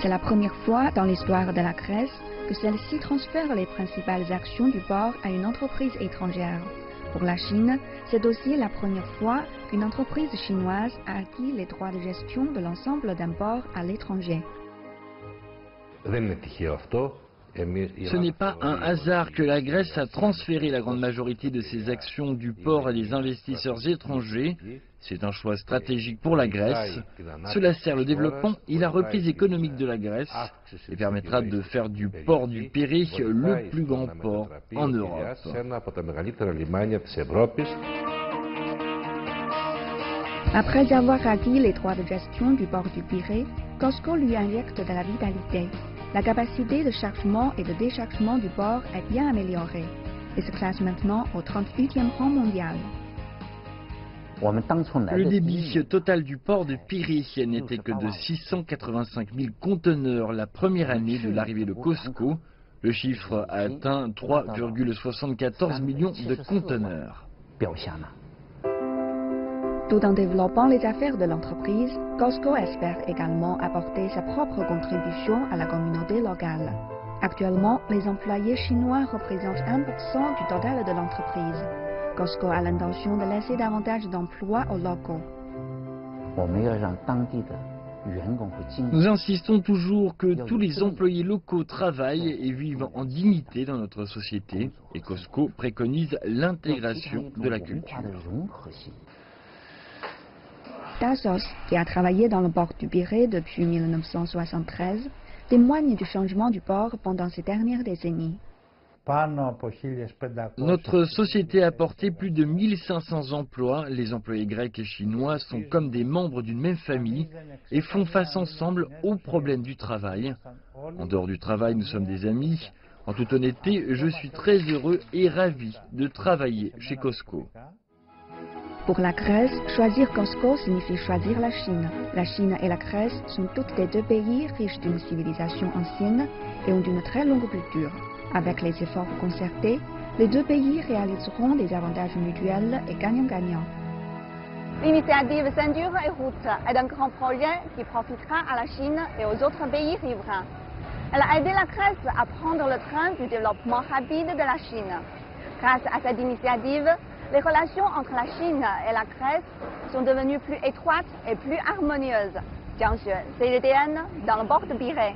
C'est la première fois dans l'histoire de la Grèce que celle-ci transfère les principales actions du port à une entreprise étrangère. Pour la Chine, c'est aussi la première fois qu'une entreprise chinoise a acquis les droits de gestion de l'ensemble d'un port à l'étranger. Ce n'est pas un hasard que la Grèce a transféré la grande majorité de ses actions du port à des investisseurs étrangers. C'est un choix stratégique pour la Grèce. Cela sert le développement et la reprise économique de la Grèce et permettra de faire du port du Pirée le plus grand port en Europe. Après avoir acquis les droits de gestion du port du Pirée, COSCO lui injecte de la vitalité. La capacité de chargement et de déchargement du port est bien améliorée et se classe maintenant au 38e rang mondial. Le débit total du port de Pirée n'était que de 685 000 conteneurs la première année de l'arrivée de COSCO. Le chiffre a atteint 3,74 millions de conteneurs. Tout en développant les affaires de l'entreprise, COSCO espère également apporter sa propre contribution à la communauté locale. Actuellement, les employés chinois représentent 1% du total de l'entreprise. COSCO a l'intention de laisser davantage d'emplois aux locaux. Nous insistons toujours que tous les employés locaux travaillent et vivent en dignité dans notre société et COSCO préconise l'intégration de la culture. Tassos, qui a travaillé dans le port du Pirée depuis 1973, témoigne du changement du port pendant ces dernières décennies. Notre société a apporté plus de 1500 emplois. Les employés grecs et chinois sont comme des membres d'une même famille et font face ensemble aux problèmes du travail. En dehors du travail, nous sommes des amis. En toute honnêteté, je suis très heureux et ravi de travailler chez COSCO. Pour la Grèce, choisir COSCO signifie choisir la Chine. La Chine et la Grèce sont toutes des deux pays riches d'une civilisation ancienne et ont une très longue culture. Avec les efforts concertés, les deux pays réaliseront des avantages mutuels et gagnant-gagnant. L'initiative Ceinture et Route est un grand projet qui profitera à la Chine et aux autres pays riverains. Elle a aidé la Grèce à prendre le train du développement rapide de la Chine. Grâce à cette initiative, les relations entre la Chine et la Grèce sont devenues plus étroites et plus harmonieuses. Jiang Xue, CGTN, dans le port de Pirée.